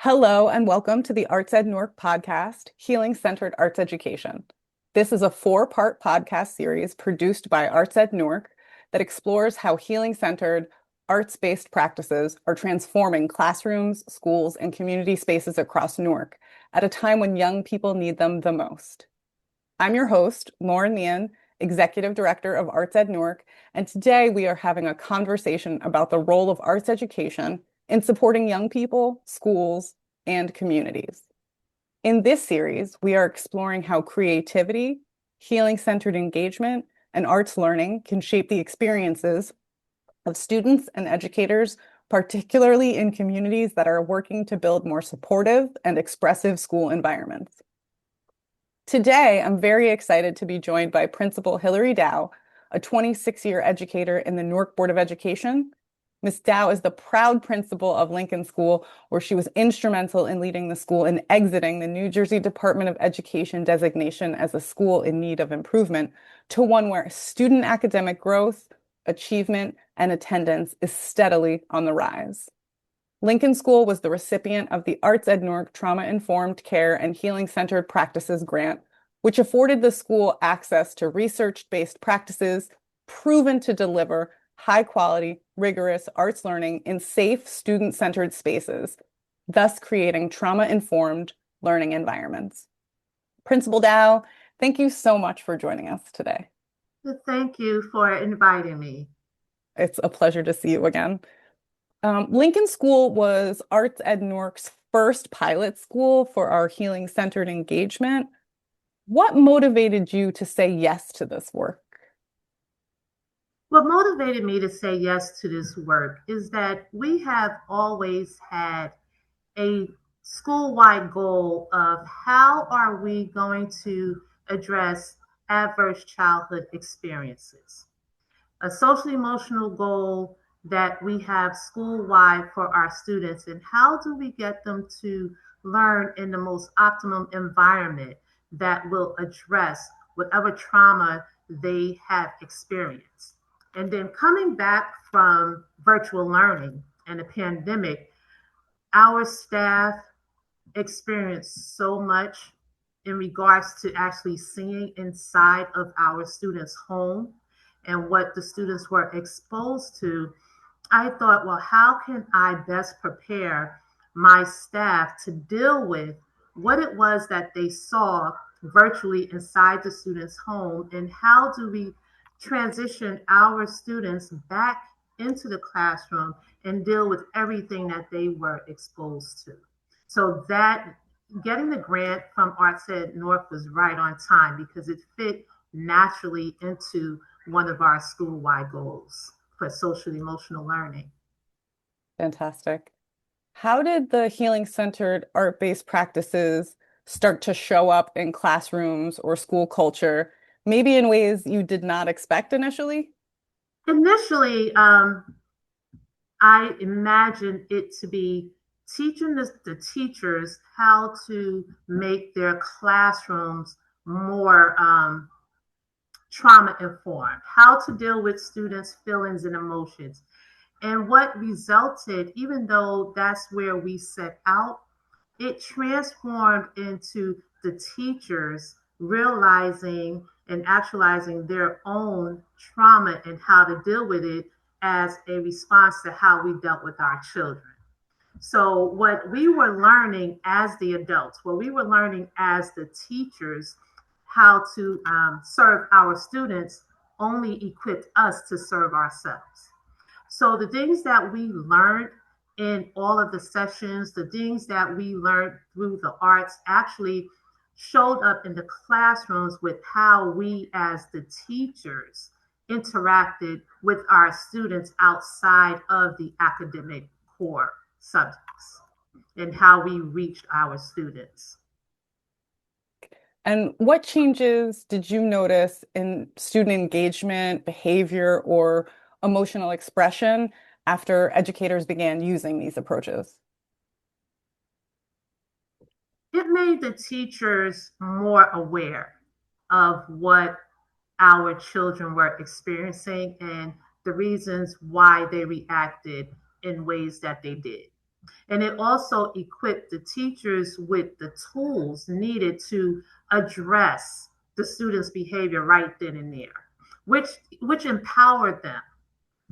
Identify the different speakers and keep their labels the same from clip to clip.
Speaker 1: Hello and welcome to the Arts Ed Newark podcast, Healing Centered Arts Education. This is a four-part podcast series produced by Arts Ed Newark that explores how healing-centered, arts-based practices are transforming classrooms, schools, and community spaces across Newark at a time when young people need them the most. I'm your host, Lauren Meehan, Executive Director of Arts Ed Newark, and today we are having a conversation about the role of arts education in supporting young people, schools, and communities. In this series, we are exploring how creativity, healing-centered engagement, and arts learning can shape the experiences of students and educators, particularly in communities that are working to build more supportive and expressive school environments. Today, I'm very excited to be joined by Principal Hillary Dow, a 26-year educator in the Newark Board of Education. Ms. Dow is the proud principal of Lincoln School, where she was instrumental in leading the school in exiting the New Jersey Department of Education designation as a school in need of improvement to one where student academic growth, achievement, and attendance is steadily on the rise. Lincoln School was the recipient of the Arts Ed Newark Trauma-Informed Care and Healing-Centered Practices Grant, which afforded the school access to research-based practices proven to deliver high-quality, rigorous arts learning in safe, student-centered spaces, thus creating trauma-informed learning environments. Principal Dow, thank you so much for joining us today.
Speaker 2: Thank you for inviting me.
Speaker 1: It's a pleasure to see you again. Lincoln School was Arts Ed Newark's first pilot school for our healing-centered engagement. What motivated you to say yes to this work?
Speaker 2: What motivated me to say yes to this work is that we have always had a school-wide goal of how are we going to address adverse childhood experiences. A social emotional goal that we have school-wide for our students, and how do we get them to learn in the most optimum environment that will address whatever trauma they have experienced. And then coming back from virtual learning and the pandemic, our staff experienced so much in regards to actually seeing inside of our students' home and what the students were exposed to. I thought, well, how can I best prepare my staff to deal with what it was that they saw virtually inside the students' home, and how do we transition our students back into the classroom and deal with everything that they were exposed to. So that getting the grant from Arts Ed North was right on time because it fit naturally into one of our school-wide goals for social emotional learning.
Speaker 1: Fantastic. How did the healing-centered art-based practices start to show up in classrooms or school culture, maybe in ways you did not expect initially?
Speaker 2: Initially, I imagined it to be teaching the teachers how to make their classrooms more trauma informed, how to deal with students' feelings and emotions. And what resulted, even though that's where we set out, it transformed into the teachers realizing and actualizing their own trauma and how to deal with it as a response to how we dealt with our children. So, what we were learning as the adults, what we were learning as the teachers, how to serve our students, only equipped us to serve ourselves. So, the things that we learned in all of the sessions, the things that we learned through the arts actually showed up in the classrooms with how we, as the teachers, interacted with our students outside of the academic core subjects and how we reached our students.
Speaker 1: And what changes did you notice in student engagement, behavior, or emotional expression after educators began using these approaches?
Speaker 2: It made the teachers more aware of what our children were experiencing and the reasons why they reacted in ways that they did. And it also equipped the teachers with the tools needed to address the students' behavior right then and there, which which empowered them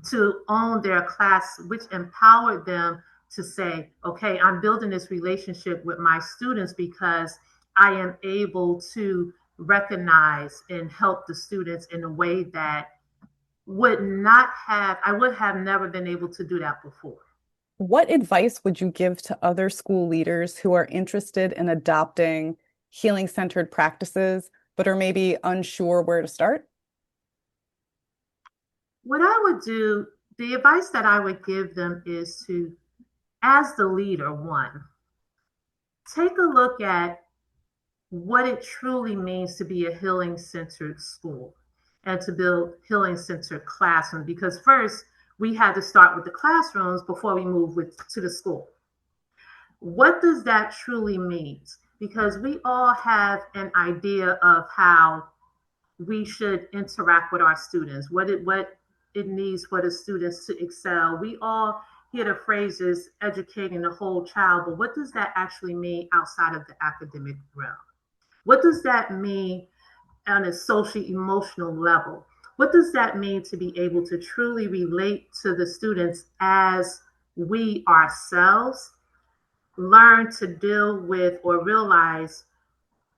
Speaker 2: to own their class, which empowered them to say, okay, I'm building this relationship with my students because I am able to recognize and help the students in a way that I would have never been able to do that before.
Speaker 1: What advice would you give to other school leaders who are interested in adopting healing-centered practices, but are maybe unsure where to start?
Speaker 2: What I would do, the advice that I would give them is to, as the leader, one, take a look at what it truly means to be a healing centered school and to build healing centered classrooms. Because first, we had to start with the classrooms before we move to the school. What does that truly mean? Because we all have an idea of how we should interact with our students, what it needs for the students to excel. We all hear the phrases educating the whole child, but what does that actually mean outside of the academic realm? What does that mean on a social emotional level? What does that mean to be able to truly relate to the students as we ourselves learn to deal with or realize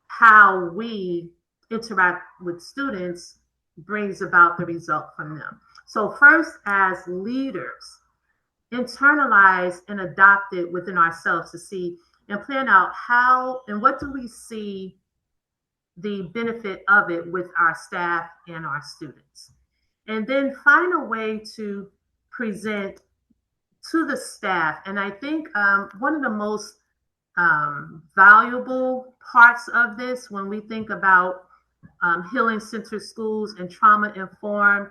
Speaker 2: how we interact with students brings about the result from them. So, first, as leaders, internalize and adopt it within ourselves to see and plan out how and what do we see the benefit of it with our staff and our students. And then find a way to present to the staff. And I think one of the most valuable parts of this when we think about healing centered schools and trauma informed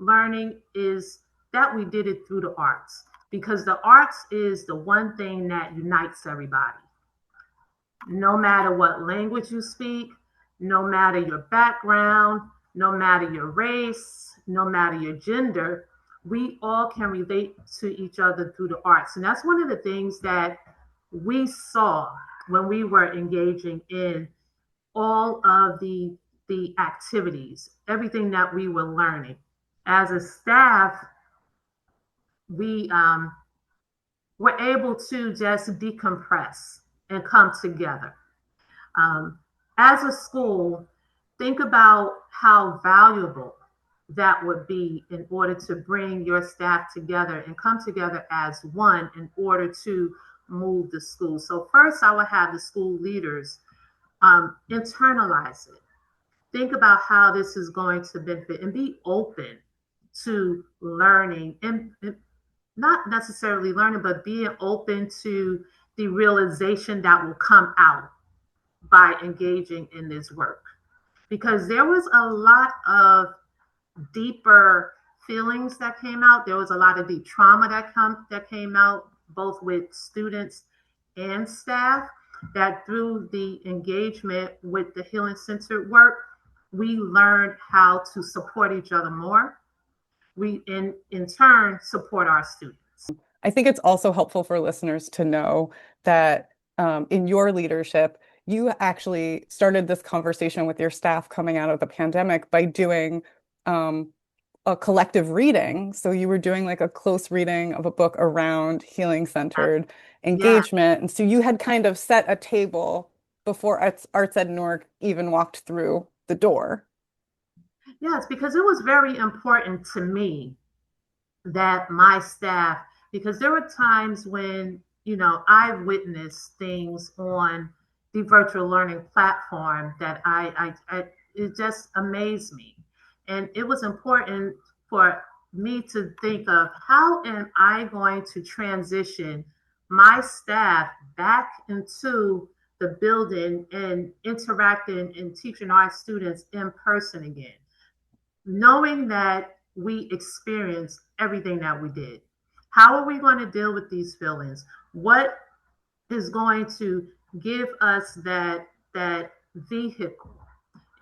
Speaker 2: learning is that we did it through the arts, because the arts is the one thing that unites everybody. No matter what language you speak, no matter your background, no matter your race, no matter your gender, we all can relate to each other through the arts. And that's one of the things that we saw when we were engaging in all of the activities, everything that we were learning. As a staff, we were able to just decompress and come together. Um, as a school, think about how valuable that would be in order to bring your staff together and come together as one in order to move the school. So first, I would have the school leaders internalize it. Think about how this is going to benefit and be open to learning and not necessarily learning, but being open to the realization that will come out by engaging in this work. Because there was a lot of deeper feelings that came out. There was a lot of deep trauma that came out, both with students and staff, that through the engagement with the healing centered work, we learned how to support each other more. We in turn support our students.
Speaker 1: I think it's also helpful for listeners to know that in your leadership, you actually started this conversation with your staff coming out of the pandemic by doing a collective reading. So you were doing like a close reading of a book around healing-centered
Speaker 2: Yeah.
Speaker 1: engagement. And so you had kind of set a table before Arts Ed Newark even walked through the door.
Speaker 2: Yes, because it was very important to me that my staff, because there were times when, I witnessed things on the virtual learning platform that it just amazed me. And it was important for me to think of how am I going to transition my staff back into the building and interacting and teaching our students in person again, knowing that we experienced everything that we did. How are we going to deal with these feelings? What is going to give us that vehicle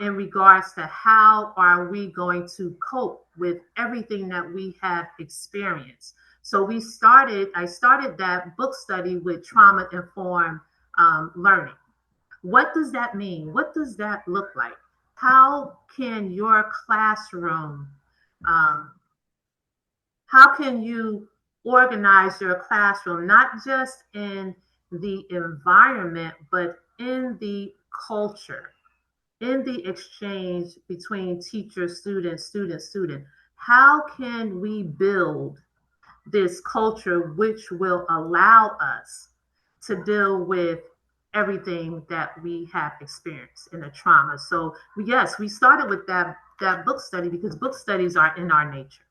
Speaker 2: in regards to how are we going to cope with everything that we have experienced? So I started that book study with trauma informed learning. What does that mean? What does that look like? How can your classroom, um, how can you organize your classroom, not just in the environment, but in the culture, in the exchange between teacher, student, student, student? How can we build this culture which will allow us to deal with everything that we have experienced in the trauma? So yes, we started with that book study because book studies are in our nature.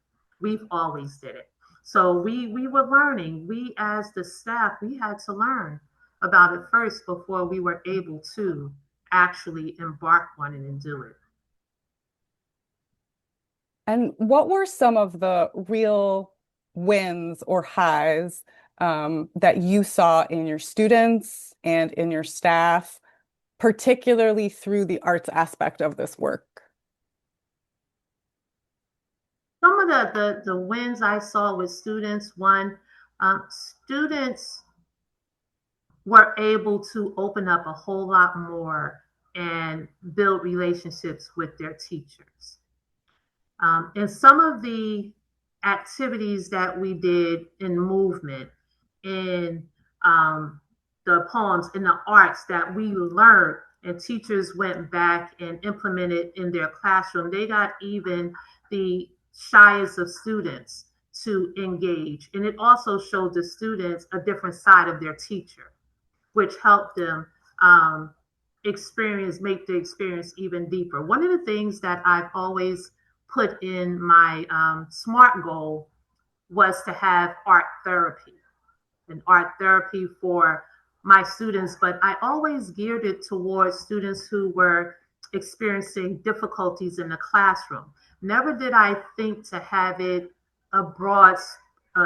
Speaker 2: We've always did it. So we were learning. We as the staff, we had to learn about it first before we were able to actually embark on it and do it.
Speaker 1: And what were some of the real wins or highs that you saw in your students and in your staff, particularly through the arts aspect of this work?
Speaker 2: Some of the wins I saw with students, one, students were able to open up a whole lot more and build relationships with their teachers. And some of the activities that we did in movement, in um, the poems, in the arts that we learned, and teachers went back and implemented in their classroom, they got even the shyest of students to engage. And it also showed the students a different side of their teacher, which helped them make the experience even deeper. One of the things that I've always put in my SMART goal was to have art therapy and art therapy for my students, but I always geared it towards students who were experiencing difficulties in the classroom. Never did I think to have it a broad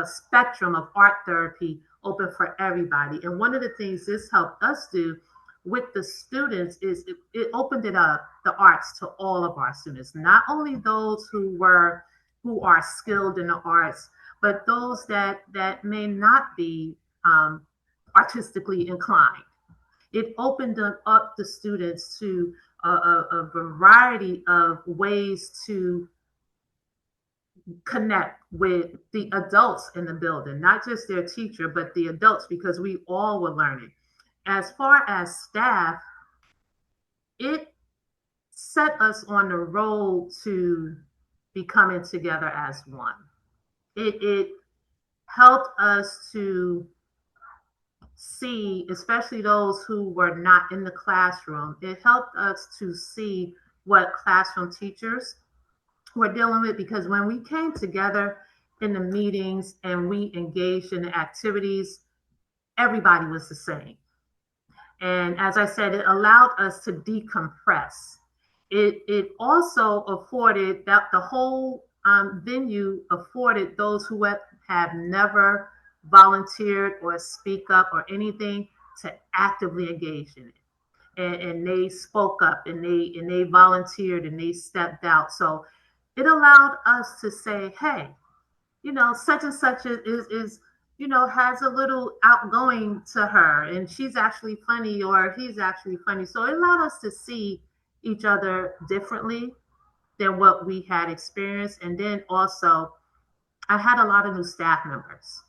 Speaker 2: spectrum of art therapy open for everybody. And one of the things this helped us do with the students is it opened it up, the arts, to all of our students, not only those who are skilled in the arts, but those that may not be artistically inclined. It opened up the students to a variety of ways to connect with the adults in the building, not just their teacher, but the adults, because we all were learning. As far as staff, it set us on the road to becoming together as one. It helped us to see, especially those who were not in the classroom, it helped us to see what classroom teachers were dealing with, because when we came together in the meetings and we engaged in the activities, everybody was the same. And as I said, it allowed us to decompress. It also afforded that the whole venue afforded those who have never volunteered or speak up or anything to actively engage in it. And they spoke up and they volunteered and they stepped out. So it allowed us to say, hey, such and such is has a little outgoing to her, and she's actually funny, or he's actually funny. So it allowed us to see each other differently than what we had experienced. And then also, I had a lot of new staff members.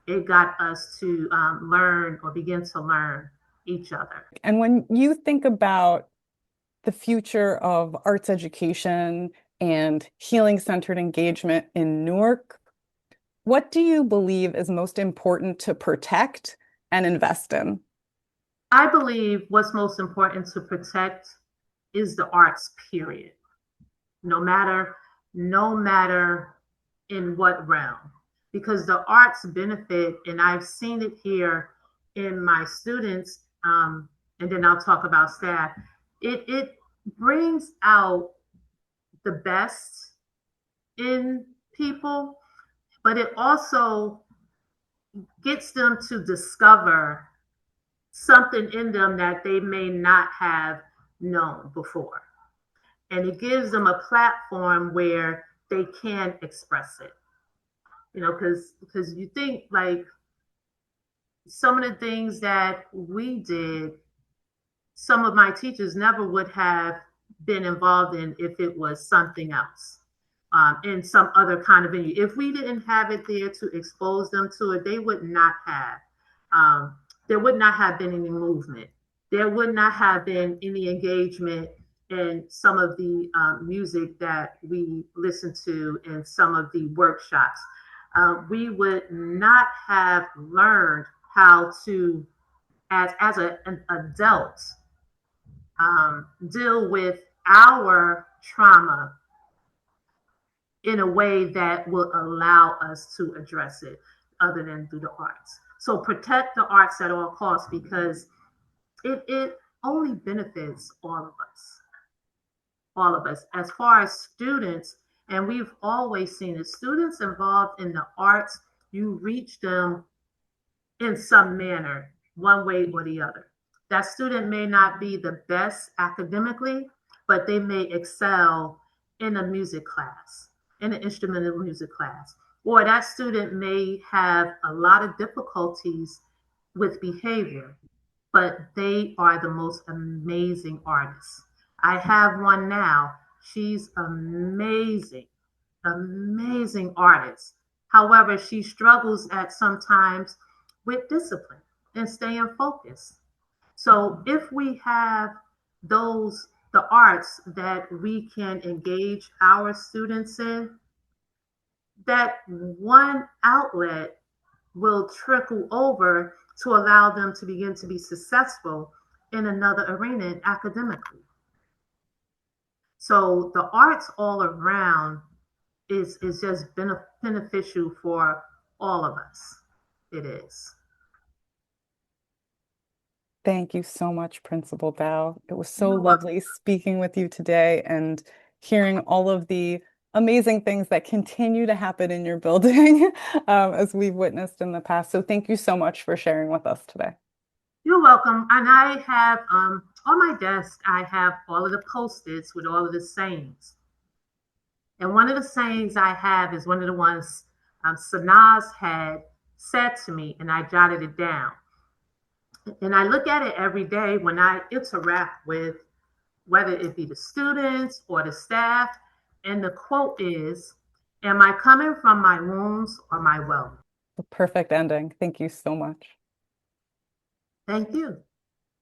Speaker 2: It got us to learn or begin to learn each other.
Speaker 1: And when you think about the future of arts education and healing-centered engagement in Newark, what do you believe is most important to protect and invest in?
Speaker 2: I believe what's most important to protect is the arts, period. No matter, no matter in what realm, because the arts benefit, and I've seen it here in my students, and then I'll talk about staff. It brings out the best in people, but it also gets them to discover something in them that they may not have known before. And it gives them a platform where they can express it. because you think like some of the things that we did, some of my teachers never would have been involved in if it was something else, in some other kind of venue. If we didn't have it there to expose them to it, they would not have. There would not have been any movement. There would not have been any engagement in some of the music that we listen to in some of the workshops. We would not have learned how to, an adult, deal with our trauma in a way that will allow us to address it other than through the arts. So protect the arts at all costs because it only benefits all of us. As far as students, and we've always seen it, students involved in the arts, you reach them in some manner, one way or the other. That student may not be the best academically, but they may excel in a music class, in an instrumental music class. Or that student may have a lot of difficulties with behavior, but they are the most amazing artists. I have one now. She's amazing, amazing artist. However, she struggles at sometimes with discipline and staying focused. So if we have the arts that we can engage our students in, that one outlet will trickle over to allow them to begin to be successful in another arena academically. So the arts all around is just beneficial for all of us. It is.
Speaker 1: Thank you so much, Principal Dow. It was so
Speaker 2: You're welcome.
Speaker 1: lovely speaking with you today and hearing all of the amazing things that continue to happen in your building, as we've witnessed in the past. So thank you so much for sharing with us today.
Speaker 2: You're welcome. And I have on my desk, I have all of the post-its with all of the sayings. And one of the sayings I have is one of the ones Sanaz had said to me, and I jotted it down. And I look at it every day when I interact with whether it be the students or the staff. And the quote is, am I coming from my wounds or my wealth?
Speaker 1: The perfect ending. Thank you so much.
Speaker 2: Thank you.